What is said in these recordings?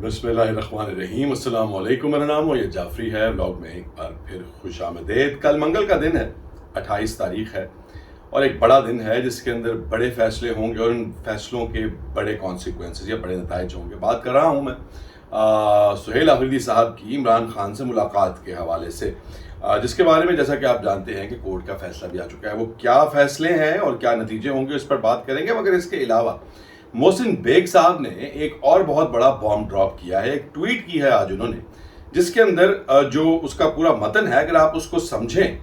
بسم اللہ الرحمن الرحیم، السلام علیکم، میرا نام یہ جعفری ہے۔ ولاگ میں ایک بار پھر خوش آمدید۔ کل منگل کا دن ہے، 28 تاریخ ہے، اور ایک بڑا دن ہے جس کے اندر بڑے فیصلے ہوں گے اور ان فیصلوں کے بڑے کانسیکوینسز یا بڑے نتائج ہوں گے۔ بات کر رہا ہوں میں سہیل آفریدی صاحب کی عمران خان سے ملاقات کے حوالے سے، جس کے بارے میں جیسا کہ آپ جانتے ہیں کہ کورٹ کا فیصلہ بھی آ چکا ہے۔ وہ کیا فیصلے ہیں اور کیا نتیجے ہوں گے اس پر بات کریں گے، مگر اس کے علاوہ محسن بیگ صاحب نے ایک اور بہت بڑا بام ڈراپ کیا ہے، ایک ٹویٹ کی ہے آج انہوں نے، جس کے اندر جو اس کا پورا متن ہے، اگر آپ اس کو سمجھیں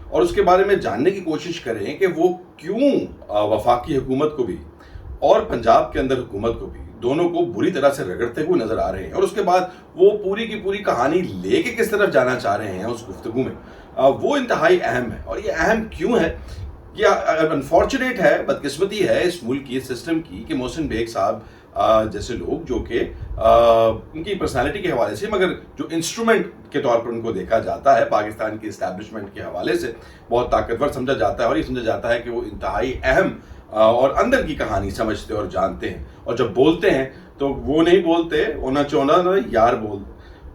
اور اس کے بارے میں جاننے کی کوشش کریں کہ وہ کیوں وفاقی حکومت کو بھی اور پنجاب کے اندر حکومت کو بھی دونوں کو بری طرح سے رگڑتے ہوئے نظر آ رہے ہیں، اور اس کے بعد وہ پوری کی پوری کہانی لے کے کس طرف جانا چاہ رہے ہیں اس گفتگو میں، وہ انتہائی اہم ہے۔ اور یہ اہم کیوں ہے؟ یہ انفارچونیٹ ہے، بدقسمتی ہے اس ملک کی، اس سسٹم کی، کہ محسن بیگ صاحب جیسے لوگ جو کہ ان کی پرسنالٹی کے حوالے سے، مگر جو انسٹرومنٹ کے طور پر ان کو دیکھا جاتا ہے پاکستان کی اسٹیبلشمنٹ کے حوالے سے، بہت طاقتور سمجھا جاتا ہے، اور یہ سمجھا جاتا ہے کہ وہ انتہائی اہم اور اندر کی کہانی سمجھتے اور جانتے ہیں، اور جب بولتے ہیں تو وہ نہیں بولتے اونا چونا نہ یار بول،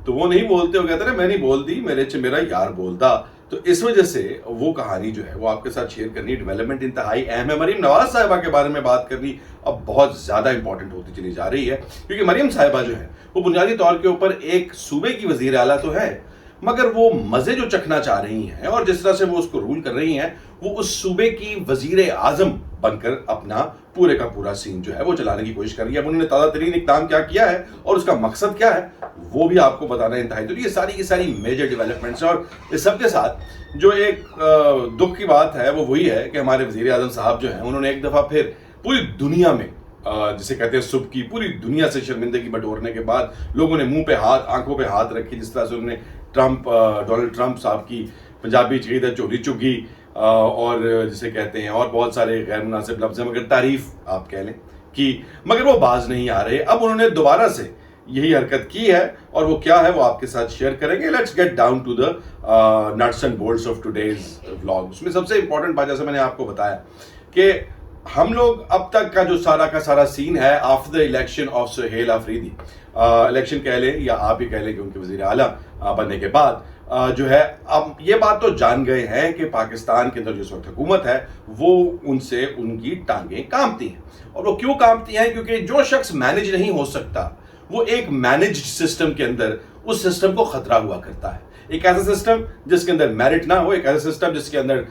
تو وہ نہیں بولتے، وہ کہتے ہیں میں نہیں بول دی، میرا یار بولتا۔ تو اس وجہ سے وہ کہانی جو ہے وہ آپ کے ساتھ شیئر کرنی، ڈیولپمنٹ انتہائی اہم ہے۔ مریم نواز صاحبہ کے بارے میں بات کرنی اب بہت زیادہ امپورٹنٹ ہوتی چلی جا رہی ہے، کیونکہ مریم صاحبہ جو ہے وہ بنیادی طور کے اوپر ایک صوبے کی وزیر اعلیٰ تو ہے، مگر وہ مزے جو چکھنا چاہ رہی ہیں اور جس طرح سے وہ اس کو رول کر رہی ہیں، وہ اس صوبے کی وزیر اعظم بن کر اپنا پورے کا پورا سین جو ہے وہ چلانے کی کوشش کر رہی ہے۔ اب انہوں نے تازہ ترین اقدام کیا کیا ہے اور اس کا مقصد کیا ہے وہ بھی آپ کو بتانا انتہائی ضروری ہے۔ یہ ساری کی ساری میجر ڈیولپمنٹس ہیں، اور اس سب کے ساتھ جو ایک دکھ کی بات ہے وہ وہی ہے کہ ہمارے وزیر اعظم صاحب جو ہیں انہوں نے ایک دفعہ پھر پوری دنیا میں جسے کہتے ہیں صبح کی پوری دنیا سے شرمندگی بٹورنے کے بعد لوگوں نے منہ پہ ہاتھ، آنکھوں پہ ہاتھ رکھی، جس طرح سے انہوں نے ڈونلڈ ٹرمپ صاحب کی پنجابی چیز ہے چولی چگی اور جسے کہتے ہیں اور بہت سارے غیر مناسب لفظ ہیں، مگر تعریف آپ کہہ لیں کی، مگر وہ باز نہیں آ رہے۔ اب انہوں نے دوبارہ سے یہی حرکت کی ہے، اور وہ کیا ہے وہ آپ کے ساتھ شیئر کریں گے۔ Let's get down to the nuts and bolts of today's vlog. اس میں سب سے امپورٹنٹ بات، جیسے میں نے آپ کو بتایا کہ ہم لوگ اب تک کا جو سارا کا سارا سین ہے after the election of Sohail Afridi, election کہہ لیں یا آپ ہی کہہ لیں کہ ان کے وزیر اعلیٰ بننے کے بعد جو ہے، اب یہ بات تو جان گئے ہیں کہ پاکستان کے اندر جو اس وقت حکومت ہے وہ ان سے ان کی ٹانگیں کانپتی ہیں۔ اور وہ کیوں کانپتی ہیں؟ کیونکہ جو شخص مینج نہیں ہو سکتا وہ ایک مینجڈ سسٹم کے اندر اس سسٹم کو خطرہ ہوا کرتا ہے۔ ایک ایسا سسٹم جس کے اندر میرٹ نہ ہو، ایک ایسا سسٹم جس کے اندر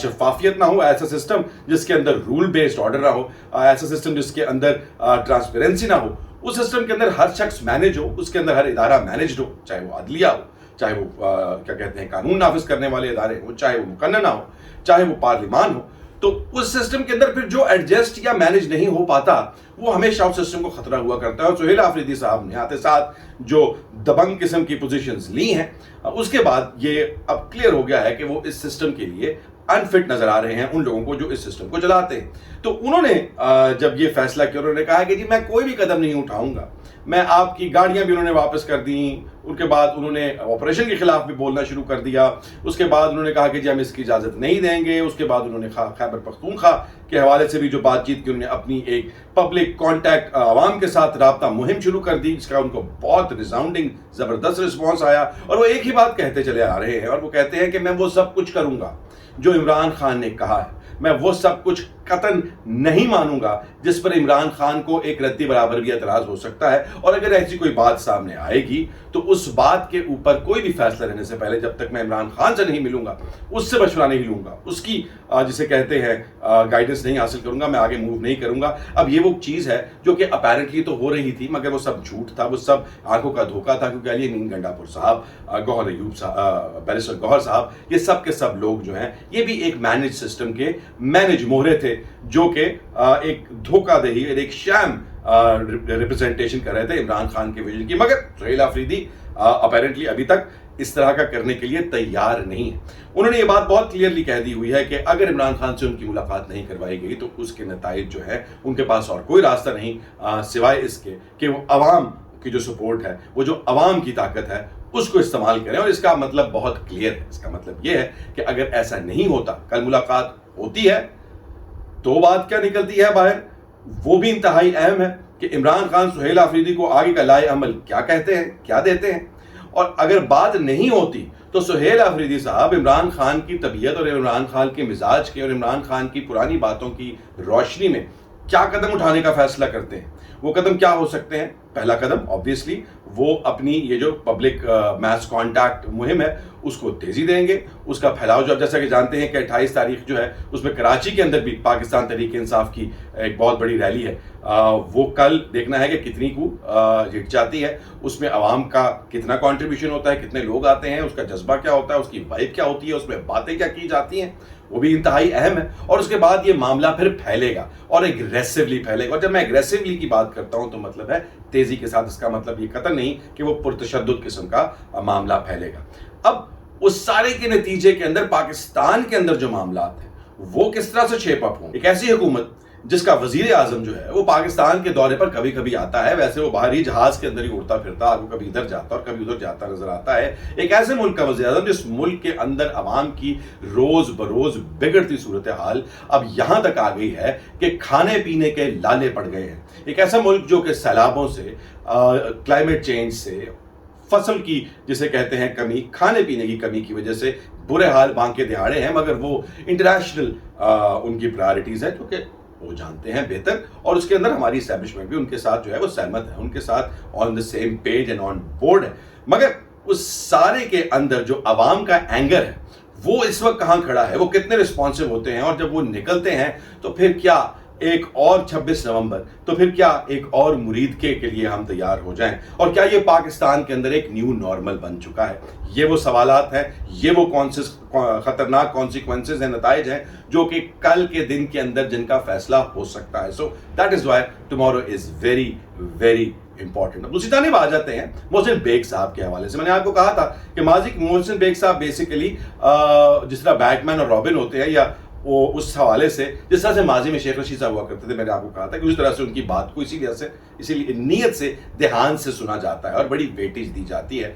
شفافیت نہ ہو، ایسا سسٹم جس کے اندر رول بیسڈ آرڈر نہ ہو، ایسا سسٹم جس کے اندر ٹرانسپیرنسی نہ ہو، اس سسٹم کے اندر ہر شخص مینج ہو، اس کے اندر ہر ادارہ مینجڈ ہو، چاہے وہ عدلیہ ہو، چاہے وہ کیا کہتے ہیں قانون نافذ کرنے والے ادارے ہوں، چاہے وہ مقننہ ہو، چاہے وہ پارلیمان ہو، تو اس سسٹم کے اندر پھر جو ایڈجسٹ یا مینج نہیں ہو پاتا وہ ہمیشہ اس سسٹم کو خطرہ ہوا کرتا ہے۔ اور سہیل آفریدی صاحب نے آتے ساتھ جو دبنگ قسم کی پوزیشنز لی ہیں، اس کے بعد یہ اب کلیئر ہو گیا ہے کہ وہ اس سسٹم کے لیے انفٹ نظر آ رہے ہیں ان لوگوں کو جو اس سسٹم کو چلاتے ہیں۔ تو انہوں نے جب یہ فیصلہ کیا، انہوں نے کہا کہ جی میں کوئی بھی قدم نہیں اٹھاؤں گا، میں آپ کی گاڑیاں بھی انہوں نے واپس کر دیں، ان کے بعد انہوں نے آپریشن کے خلاف بھی بولنا شروع کر دیا، اس کے بعد انہوں نے کہا کہ جی ہم اس کی اجازت نہیں دیں گے، اس کے بعد انہوں نے خیبر پختونخوا کے حوالے سے بھی جو بات چیت کی، انہوں نے اپنی ایک پبلک کانٹیکٹ عوام کے ساتھ رابطہ مہم شروع کر دی، جس کا ان کو بہت ریزاؤنڈنگ زبردست رسپانس آیا، اور وہ ایک ہی بات کہتے چلے آ رہے ہیں، اور وہ کہتے ہیں کہ میں وہ سب کچھ کروں گا جو عمران خان نے کہا ہے، میں وہ سب کچھ قطعاً نہیں مانوں گا جس پر عمران خان کو ایک رتی برابر بھی اعتراض ہو سکتا ہے، اور اگر ایسی کوئی بات سامنے آئے گی تو اس بات کے اوپر کوئی بھی فیصلہ لینے سے پہلے جب تک میں عمران خان سے نہیں ملوں گا، اس سے مشورہ نہیں لوں گا، اس کی جسے کہتے ہیں گائیڈنس نہیں حاصل کروں گا، میں آگے موو نہیں کروں گا۔ اب یہ وہ چیز ہے جو کہ اپیرنٹلی تو ہو رہی تھی، مگر وہ سب جھوٹ تھا، وہ سب آنکھوں کا دھوکہ تھا، کیونکہ علی امین گنڈا پور صاحب، گوہر ایوب صاحب، بیرسٹر گوہر صاحب، یہ سب کے سب لوگ جو ہیں یہ بھی ایک مینج سسٹم کے مینج مہرے تھے، جو کہ ایک دھوکہ دہی اور ایک شام ریپرزنٹیشن کر رہے تھے عمران خان کے ویژن کی، مگر سہیل آفریدی اپیرنٹلی ابھی تک اس طرح کا کرنے کے لیے تیار نہیں ہے۔ انہوں نے یہ بات بہت کلیئرلی کہہ دی ہوئی ہے کہ اگر عمران خان سے ان کی ملاقات نہیں کروائی گئی تو اس کے نتائج جو ہے ان کے پاس اور کوئی راستہ نہیں سوائے اس کے کہ وہ عوام کی جو سپورٹ ہے، وہ جو عوام کی طاقت ہے، اس کو استعمال کریں۔ اور اس کا مطلب بہت کلیئر ہے، اس کا مطلب یہ ہے کہ اگر ایسا نہیں ہوتا، کل ملاقات ہوتی ہے تو بات کیا نکلتی ہے باہر، وہ بھی انتہائی اہم ہے۔ کہ عمران خان سہیل آفریدی کو آگے کا لائے عمل کیا کہتے ہیں، کیا دیتے ہیں، اور اگر بات نہیں ہوتی تو سہیل آفریدی صاحب عمران خان کی طبیعت اور عمران خان کے مزاج کے اور عمران خان کی پرانی باتوں کی روشنی میں کیا قدم اٹھانے کا فیصلہ کرتے ہیں۔ وہ قدم کیا ہو سکتے ہیں؟ پہلا قدم آبویسلی وہ اپنی یہ جو پبلک میس کانٹیکٹ مہم ہے اس کو تیزی دیں گے، اس کا پھیلاؤ جو جیسا کہ جانتے ہیں کہ 28 تاریخ جو ہے اس میں کراچی کے اندر بھی پاکستان تحریک انصاف کی ایک بہت بڑی ریلی ہے، وہ کل دیکھنا ہے کہ کتنی کو جٹ جاتی ہے، اس میں عوام کا کتنا کنٹریبیوشن ہوتا ہے، کتنے لوگ آتے ہیں، اس کا جذبہ کیا ہوتا ہے، اس کی وائب کیا ہوتی ہے، اس میں باتیں کیا کی جاتی ہیں، وہ بھی انتہائی اہم ہے۔ اور اس کے بعد یہ معاملہ پھر پھیلے گا اور اگریسولی پھیلے گا، اور جب میں اگریسولی کی بات کرتا ہوں تو مطلب ہے تیزی کے ساتھ، اس کا مطلب یہ قطعاً نہیں کہ وہ پرتشدد قسم کا معاملہ پھیلے گا۔ اب اس سارے کے نتیجے کے اندر پاکستان کے اندر جو معاملات ہیں وہ کس طرح سے شیپ اپ ہوں۔ ایک ایسی حکومت جس کا وزیر اعظم جو ہے وہ پاکستان کے دورے پر کبھی کبھی آتا ہے، ویسے وہ باہری جہاز کے اندر ہی اڑتا پھرتا، وہ کبھی ادھر جاتا اور کبھی ادھر جاتا نظر آتا ہے، ایک ایسے ملک کا وزیر اعظم جس ملک کے اندر عوام کی روز بروز بگڑتی صورتحال اب یہاں تک آ گئی ہے کہ کھانے پینے کے لالے پڑ گئے ہیں۔ ایک ایسا ملک جو کہ سیلابوں سے، کلائمیٹ چینج سے، فصل کی جسے کہتے ہیں کمی، کھانے پینے کی کمی کی وجہ سے برے حال بانکے دہاڑے ہیں، مگر وہ انٹرنیشنل ان کی پرائرٹیز ہے جو کہ وہ جانتے ہیں بہتر، اور اس کے اندر ہماری اسٹیبلشمنٹ بھی ان کے ساتھ جو ہے وہ سہمت ہے، ان کے ساتھ on the same page and on board ہے۔ مگر اس سارے کے اندر جو عوام کا اینگر ہے وہ اس وقت کہاں کھڑا ہے، وہ کتنے رسپانسو ہوتے ہیں، اور جب وہ نکلتے ہیں تو پھر کیا ایک اور 26 نومبر، تو پھر کیا ایک اور مرید کے لیے ہم تیار ہو جائیں، اور کیا یہ پاکستان کے اندر ایک نیو نارمل بن چکا ہے؟ یہ وہ سوالات ہیں، یہ وہ خطرناک کانسیکوینسز ہیں، نتائج ہیں جو کہ کل کے دن کے اندر جن کا فیصلہ ہو سکتا ہے۔ So that is why tomorrow is very very important. اب دوسری جانب آ جاتے ہیں محسن بیگ صاحب کے حوالے سے۔ میں نے آپ کو کہا تھا کہ ماضی محسن بیگ صاحب بیسیکلی جس طرح بیٹ مین اور رابن ہوتے ہیں، یا وہ اس حوالے سے جس طرح سے ماضی میں شیخ رشید صاحب ہوا کرتے تھے، میں نے آپ کو کہا تھا کہ اس طرح سے ان کی بات کو اسی لیے نیت سے، دھیان سے سنا جاتا ہے اور بڑی ویٹیج دی جاتی ہے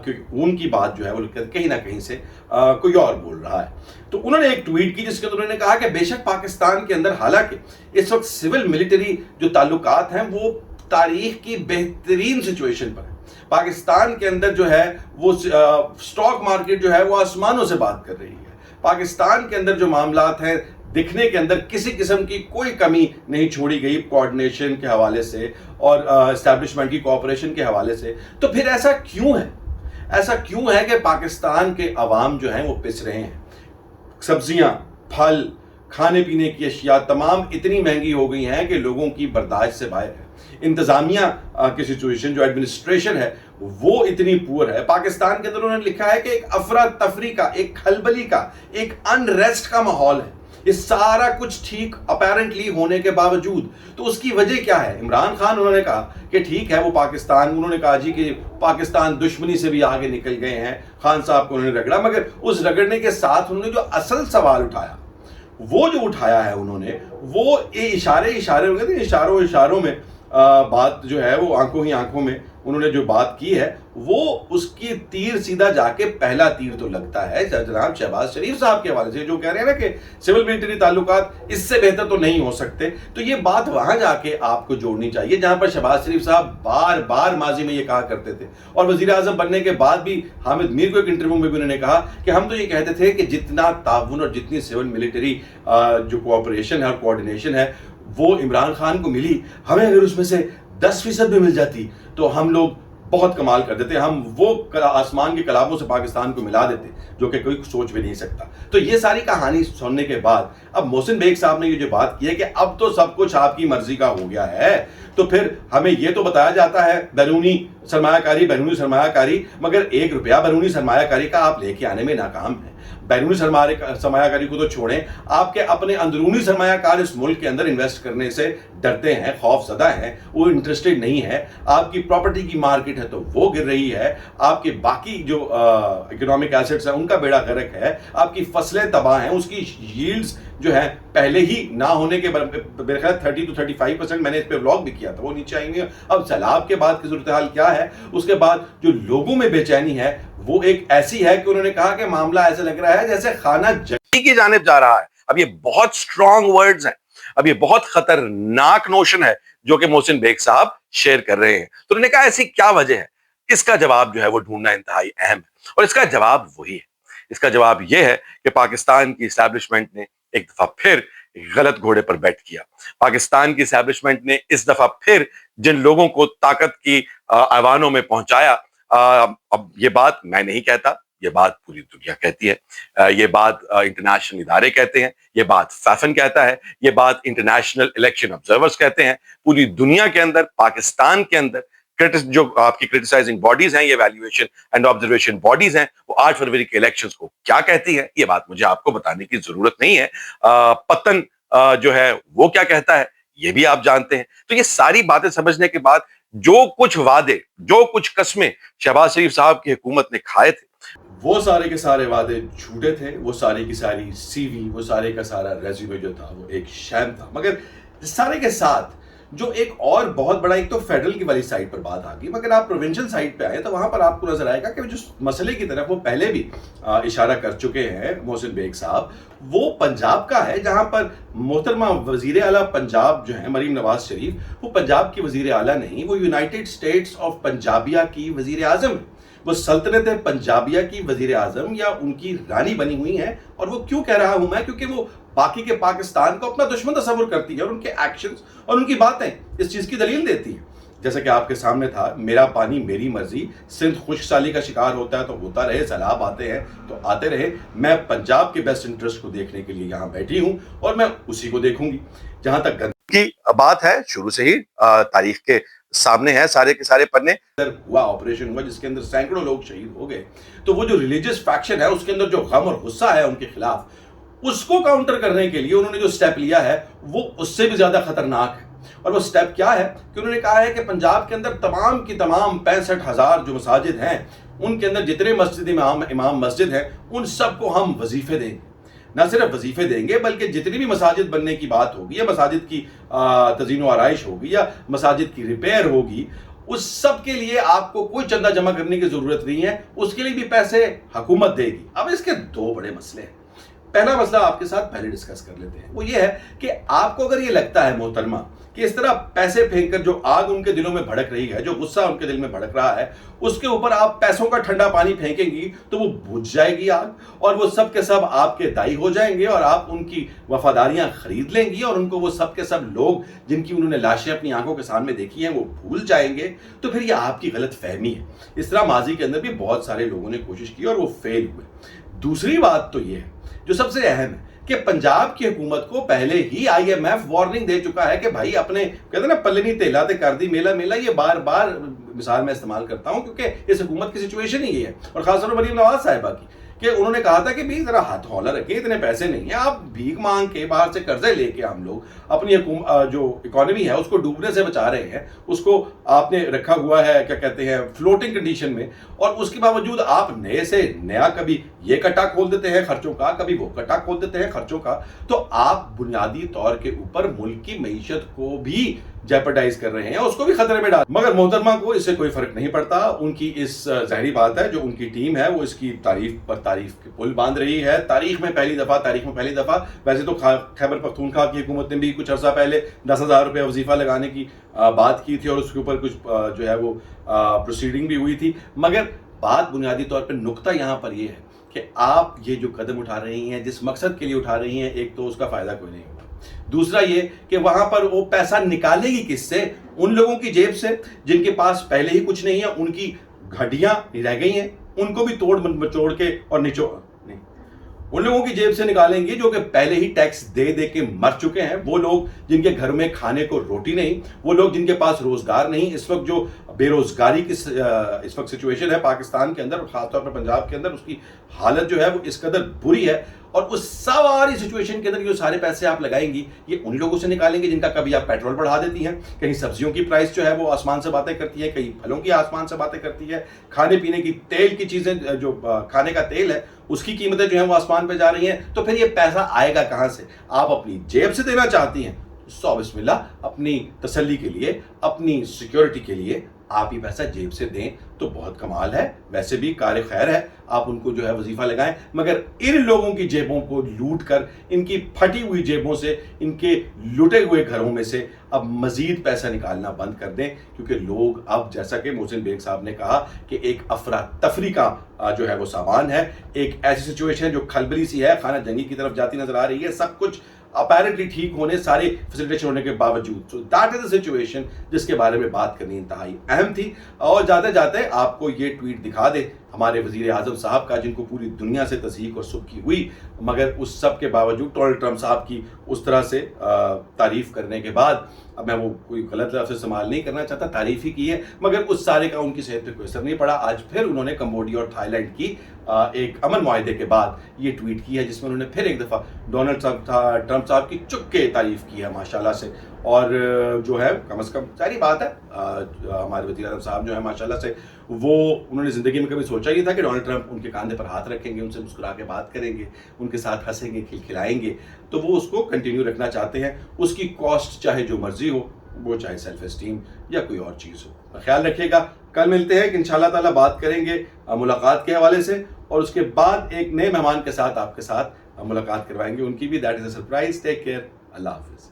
کہ ان کی بات جو ہے وہ کہیں نہ کہیں سے کوئی اور بول رہا ہے۔ تو انہوں نے ایک ٹویٹ کی جس کے انہوں نے کہا کہ بے شک پاکستان کے اندر حالانکہ اس وقت سول ملٹری جو تعلقات ہیں وہ تاریخ کی بہترین سچویشن پر ہے، پاکستان کے اندر جو ہے وہ سٹاک مارکیٹ جو ہے وہ آسمانوں سے بات کر رہی ہے، پاکستان کے اندر جو معاملات ہیں دکھنے کے اندر کسی قسم کی کوئی کمی نہیں چھوڑی گئی کوآرڈینیشن کے حوالے سے اور اسٹیبلشمنٹ کی کوآپریشن کے حوالے سے۔ تو پھر ایسا کیوں ہے کہ پاکستان کے عوام جو ہیں وہ پس رہے ہیں؟ سبزیاں، پھل، کھانے پینے کی اشیاء تمام اتنی مہنگی ہو گئی ہیں کہ لوگوں کی برداشت سے باہر ہے۔ انتظامیہ کی سچویشن جو ایڈمنسٹریشن ہے وہ اتنی پور ہے۔ پاکستان کے اندر انہوں نے لکھا ہے کہ ایک افراتفری کا، ایک کھلبلی کا، ایک انریسٹ کا ماحول ہے۔ یہ سارا کچھ ٹھیک اپیرنٹلی ہونے کے باوجود تو اس کی وجہ کیا ہے؟ عمران خان انہوں نے کہا کہ ٹھیک ہے وہ پاکستان، انہوں نے کہا جی کہ پاکستان دشمنی سے بھی آگے نکل گئے ہیں، خان صاحب کو انہوں نے رگڑا، مگر اس رگڑنے کے ساتھ انہوں نے جو اصل سوال اٹھایا، وہ جو اٹھایا ہے انہوں نے، وہ اشاروں میں بات جو ہے وہ آنکھوں ہی آنکھوں میں انہوں نے جو بات کی ہے، وہ اس کی تیر سیدھا جا کے پہلا تیر تو لگتا ہے جناب شہباز شریف صاحب کے حوالے سے، جو کہہ رہے ہیں نا کہ سول ملٹری تعلقات اس سے بہتر تو نہیں ہو سکتے۔ تو یہ بات وہاں جا کے آپ کو جوڑنی چاہیے جہاں پر شہباز شریف صاحب بار بار ماضی میں یہ کہا کرتے تھے، اور وزیر اعظم بننے کے بعد بھی حامد میر کو ایک انٹرویو میں بھی انہوں نے کہا کہ ہم تو یہ کہتے تھے کہ جتنا تعاون اور جتنی سول ملٹری جو کوآپریشن ہے اور کوآرڈینیشن ہے وہ عمران خان کو ملی، ہمیں اگر اس میں سے 10% بھی مل جاتی تو ہم لوگ بہت کمال کر دیتے، ہم وہ آسمان کے کلابوں سے پاکستان کو ملا دیتے جو کہ کوئی سوچ بھی نہیں سکتا۔ تو یہ ساری کہانی سننے کے بعد اب محسن بیگ صاحب نے یہ جو بات کی ہے کہ اب تو سب کچھ آپ کی مرضی کا ہو گیا ہے، تو پھر ہمیں یہ تو بتایا جاتا ہے بیرونی سرمایہ کاری، مگر 1 روپیہ بیرونی سرمایہ کاری کا آپ لے کے آنے میں ناکام ہیں۔ بیرونی سرمایہ کاری کو تو چھوڑیں، آپ کے اپنے اندرونی سرمایہ کار اس ملک کے اندر انویسٹ کرنے سے ڈرتے ہیں، خوف زدہ ہیں، وہ انٹرسٹڈ نہیں ہے۔ آپ کی پراپرٹی کی مارکیٹ ہے تو وہ گر رہی ہے، آپ کے باقی جو اکنامک ایسٹس ہیں ان کا بیڑا غرق ہے، آپ کی فصلیں تباہ ہیں، اس کی ییلڈز جو ہے پہلے ہی نہ ہونے کے میرے خیال 30 to 35% میں نے اس پہ ولاگ بھی کیا تھا، وہ نیچے آئیں گے۔ اب سیلاب کے بعد کی صورتحال کیا ہے، اس کے بعد جو لوگوں میں بے چینی ہے وہ ایک ایسی ہے کہ انہوں نے کہا کہ معاملہ ایسا لگ رہا ہے جیسے خانہ جنگی کی جانب جا رہا ہے۔ اب یہ بہت سٹرونگ ورڈز ہیں، اب یہ بہت خطرناک نوشن ہے جو کہ محسن بیگ صاحب شیئر کر رہے ہیں. تو انہوں نے کہا ایسی کیا وجہ ہے؟ اس کا جواب جو ہے وہ ڈھونڈنا انتہائی اہم ہے، اور اس کا جواب وہی ہے. اس کا جواب یہ ہے کہ پاکستان کی اسٹیبلشمنٹ نے ایک دفعہ پھر غلط گھوڑے پر بیٹھ کیا. پاکستان کی اسٹیبلشمنٹ نے اس دفعہ پھر جن لوگوں کو طاقت کی ایوانوں میں پہنچایا، اب یہ بات میں نہیں کہتا، یہ بات پوری دنیا کہتی ہے، یہ بات انٹرنیشنل ادارے کہتے ہیں، یہ بات فیفن کہتا ہے، یہ بات انٹرنیشنل الیکشن آبزرورز کہتے ہیں. پوری دنیا کے اندر، پاکستان کے اندر جو آپ کی کرٹیسائزنگ باڈیز ہیں، یہ ویلیویشن اینڈ آبزرویشن باڈیز ہیں، وہ 8 فروری کے الیکشنز کو کیا کہتی ہیں، یہ بات مجھے آپ کو بتانے کی ضرورت نہیں ہے. پتن جو ہے وہ کیا کہتا ہے یہ بھی آپ جانتے ہیں. تو یہ ساری باتیں سمجھنے کے بعد جو کچھ وعدے، جو کچھ قسمیں شہباز شریف صاحب کی حکومت نے کھائے تھے، وہ سارے کے سارے وعدے جھوٹے تھے. وہ ساری کی ساری سی وی، وہ سارے کا سارا ریزیومے جو تھا وہ ایک شیم تھا. مگر سارے کے ساتھ جو ایک اور بہت بڑا، ایک تو فیڈرل کی والی سائٹ پر بات آ گئی، مگر آپ پروونشل سائٹ پہ آئے تو وہاں پر آپ کو نظر آئے گا کہ جو مسئلے کی طرف وہ پہلے بھی اشارہ کر چکے ہیں محسن بیگ صاحب، وہ پنجاب کا ہے، جہاں پر محترمہ وزیر اعلیٰ پنجاب جو ہیں مریم نواز شریف، وہ پنجاب کی وزیر اعلیٰ نہیں، وہ یونائٹڈ اسٹیٹس آف پنجابیہ کی وزیر اعظم، وہ سلطنت پنجابیہ کی وزیر اعظم یا ان کی رانی بنی ہوئی ہیں. اور وہ کیوں کہہ رہا ہوں میں؟ کیونکہ وہ باقی کے پاکستان کو اپنا دشمن تصور کرتی ہے، اور ان کے ایکشنز اور ان کی باتیں اس چیز کی دلیل دیتی ہیں. جیسا کہ آپ کے سامنے تھا، میرا پانی میری مرضی، سندھ خشک سالی کا شکار ہوتا ہے تو ہوتا رہے، سیلاب آتے ہیں تو آتے رہے. میں پنجاب کے بیسٹ انٹرسٹ کو دیکھنے کے لیے یہاں بیٹھی ہوں اور میں اسی کو دیکھوں گی. جہاں تک کی بات ہے، شروع سے ہی تاریخ کے سامنے ہے سارے کے سارے پنے. ہوا آپریشن ہوا جس کے اندر سینکڑوں لوگ شہید ہو گئے، تو وہ جو ریلیجس فیکشن ہے اس کے اندر جو غم اور غصہ ہے ان کے خلاف، اس کو کاؤنٹر کرنے کے لیے انہوں نے جو سٹیپ لیا ہے وہ اس سے بھی زیادہ خطرناک ہے. اور وہ سٹیپ کیا ہے کہ انہوں نے کہا ہے کہ پنجاب کے اندر تمام کی تمام 65,000 جو مساجد ہیں، ان کے اندر جتنے مسجد امام مسجد ہیں، ان سب کو ہم وظیفے دیں گے. نہ صرف وظیفے دیں گے بلکہ جتنی بھی مساجد بننے کی بات ہوگی، یا مساجد کی تزئین و آرائش ہوگی، یا مساجد کی ریپیئر ہوگی، اس سب کے لیے آپ کو کوئی چندہ جمع کرنے کی ضرورت نہیں ہے، اس کے لیے بھی پیسے حکومت دے گی. اب اس کے دو بڑے مسئلے ہیں. پہلا مسئلہ آپ کے ساتھ پہلے ڈسکس کر لیتے ہیں. وہ یہ ہے کہ آپ کو اگر یہ لگتا ہے محترمہ کہ اس طرح پیسے پھینک کر جو آگ ان کے دلوں میں بھڑک رہی ہے، جو غصہ ان کے دل میں بھڑک رہا ہے، اس کے اوپر آپ پیسوں کا ٹھنڈا پانی پھینکیں گی تو وہ بجھ جائے گی آگ، اور وہ سب کے سب آپ کے دائی ہو جائیں گے، اور آپ ان کی وفاداریاں خرید لیں گی، اور ان کو وہ سب کے سب لوگ جن کی انہوں نے لاشیں اپنی آنکھوں کے سامنے دیکھی ہیں وہ بھول جائیں گے. تو پھر یہ آپ کی غلط فہمی ہے. اس طرح ماضی کے اندر بھی بہت سارے لوگوں نے کوشش کی اور وہ فیل ہوئے. دوسری بات تو یہ ہے جو سب سے اہم ہے کہ پنجاب کی حکومت کو پہلے ہی آئی ایم ایف وارننگ دے چکا ہے کہ بھائی اپنے کہتے ہیں نا پلے نہیں تیلا تے کر دی میلا میلا. یہ بار بار مثال میں استعمال کرتا ہوں کیونکہ اس حکومت کی سچویشن ہی یہ ہے، اور خاص طور پر مریم نواز صاحبہ کی، کہ انہوں نے کہا تھا کہ بھی ذرا ہاتھ ہولا رکھیں، اتنے پیسے نہیں ہیں، آپ بھیک مانگ کے باہر سے قرضے لے کے ہم لوگ اپنی جو اکانومی ہے اس کو ڈوبنے سے بچا رہے ہیں. اس کو آپ نے رکھا ہوا ہے کیا کہتے ہیں فلوٹنگ کنڈیشن میں، اور اس کے باوجود آپ نئے سے نیا کبھی یہ کٹا کھول دیتے ہیں خرچوں کا، کبھی وہ کٹا کھول دیتے ہیں خرچوں کا. تو آپ بنیادی طور کے اوپر ملک کی معیشت کو بھی جیپرڈائز کر رہے ہیں، اس کو بھی خطرے میں ڈال. مگر محترمہ کو اس سے کوئی فرق نہیں پڑتا. ان کی اس ظاہری بات ہے جو ان کی ٹیم ہے وہ اس کی تعریف پر تعریف کے پل باندھ رہی ہے. تاریخ میں پہلی دفعہ ویسے تو خیبر پختونخوا کی حکومت نے بھی کچھ عرصہ پہلے 10,000 روپے وظیفہ لگانے کی بات کی تھی، اور اس کے اوپر کچھ جو ہے وہ پروسیڈنگ بھی ہوئی تھی. مگر بات بنیادی طور پہ نقطہ یہاں پر یہ ہے کہ آپ یہ جو قدم اٹھا رہی ہیں، جس مقصد کے لیے اٹھا رہی ہیں، ایک تو اس کا فائدہ کوئی نہیں ہوگا. دوسرا یہ کہ وہاں پر وہ پیسہ نکالے گی کس سے؟ ان لوگوں کی جیب سے جن کے پاس پہلے ہی کچھ نہیں ہے، ان کی گھڑیاں رہ گئی ہیں، ان کو بھی توڑ مچوڑ کے اور نہیں، ان لوگوں کی جیب سے نکالیں گے جو کہ پہلے ہی ٹیکس دے دے کے مر چکے ہیں. وہ لوگ جن کے گھر میں کھانے کو روٹی نہیں، وہ لوگ جن کے پاس روزگار نہیں. اس وقت جو بے روزگاری کی اس وقت سچویشن ہے پاکستان کے اندر اور خاص طور پر پنجاب کے اندر، اس کی حالت جو ہے وہ اس قدر بری ہے. اور اس ساری سچویشن کے اندر جو سارے پیسے آپ لگائیں گی یہ ان لوگوں سے نکالیں گے جن کا کبھی آپ پیٹرول بڑھا دیتی ہیں، کہیں سبزیوں کی پرائس جو ہے وہ آسمان سے باتیں کرتی ہے، کہیں پھلوں کی آسمان سے باتیں کرتی ہے، کھانے پینے کی تیل کی چیزیں جو کھانے کا تیل ہے اس کی قیمتیں جو ہیں وہ آسمان پہ جا رہی ہیں. تو پھر یہ پیسہ آئے گا کہاں سے؟ آپ اپنی جیب سے دینا چاہتی ہیں، بسم اللہ اپنی تسلی کے لیے، اپنی سیکیورٹی کے لیے آپ ہی پیسہ جیب سے دیں تو بہت کمال ہے، ویسے بھی کار خیر ہے، آپ ان کو جو ہے وظیفہ لگائیں، مگر ان لوگوں کی جیبوں کو لوٹ کر، ان کی پھٹی ہوئی جیبوں سے، ان کے لٹے ہوئے گھروں میں سے اب مزید پیسہ نکالنا بند کر دیں، کیونکہ لوگ اب جیسا کہ محسن بیگ صاحب نے کہا کہ ایک افراتفری کا جو ہے وہ سامان ہے، ایک ایسی سچویشن جو کھلبلی سی ہے، خانہ جنگی کی طرف جاتی نظر آ رہی ہے، سب کچھ اپیرنٹلی ٹھیک ہونے، سارے فیسیلیٹیشن ہونے کے باوجود. So that is a situation جس کے بارے میں بات کرنی انتہائی اہم تھی. اور جاتے جاتے آپ کو یہ ٹویٹ دکھا دے ہمارے وزیر اعظم صاحب کا، جن کو پوری دنیا سے تصدیق اور سبکی ہوئی، مگر اس سب کے باوجود ڈونلڈ ٹرمپ صاحب کی اس طرح سے تعریف کرنے کے بعد، اب میں وہ کوئی غلط لفظ استعمال نہیں کرنا چاہتا، تعریف ہی کی ہے، مگر اس سارے کا ان کی صحت پہ کوئی اثر نہیں پڑا. آج پھر انہوں نے کمبوڈیا اور تھائی لینڈ کی ایک امن معاہدے کے بعد یہ ٹویٹ کی ہے، جس میں انہوں نے پھر ایک دفعہ ڈونلڈ ٹرمپ صاحب کی چک کے تعریف کی ہے ماشاءاللہ سے. اور جو ہے کم از کم ساری بات ہے، ہمارے وزیر اعظم صاحب جو ہے ماشاءاللہ سے، وہ انہوں نے زندگی میں کبھی سوچا ہی تھا کہ ڈونلڈ ٹرمپ ان کے کاندھے پر ہاتھ رکھیں گے، ان سے مسکرا کے بات کریں گے، ان کے ساتھ ہنسیں گے، کھلکھلائیں گے. تو وہ اس کو کنٹینیو رکھنا چاہتے ہیں، اس کی کاسٹ چاہے جو مرضی ہو، وہ چاہے سیلف اسٹیم یا کوئی اور چیز ہو. خیال رکھیے گا، کل ملتے ہیں کہ انشاءاللہ تعالیٰ بات کریں گے ملاقات کے حوالے سے، اور اس کے بعد ایک نئے مہمان کے ساتھ آپ کے ساتھ ملاقات کروائیں گے، ان کی بھی. That is a surprise. Take care. اللہ حافظ.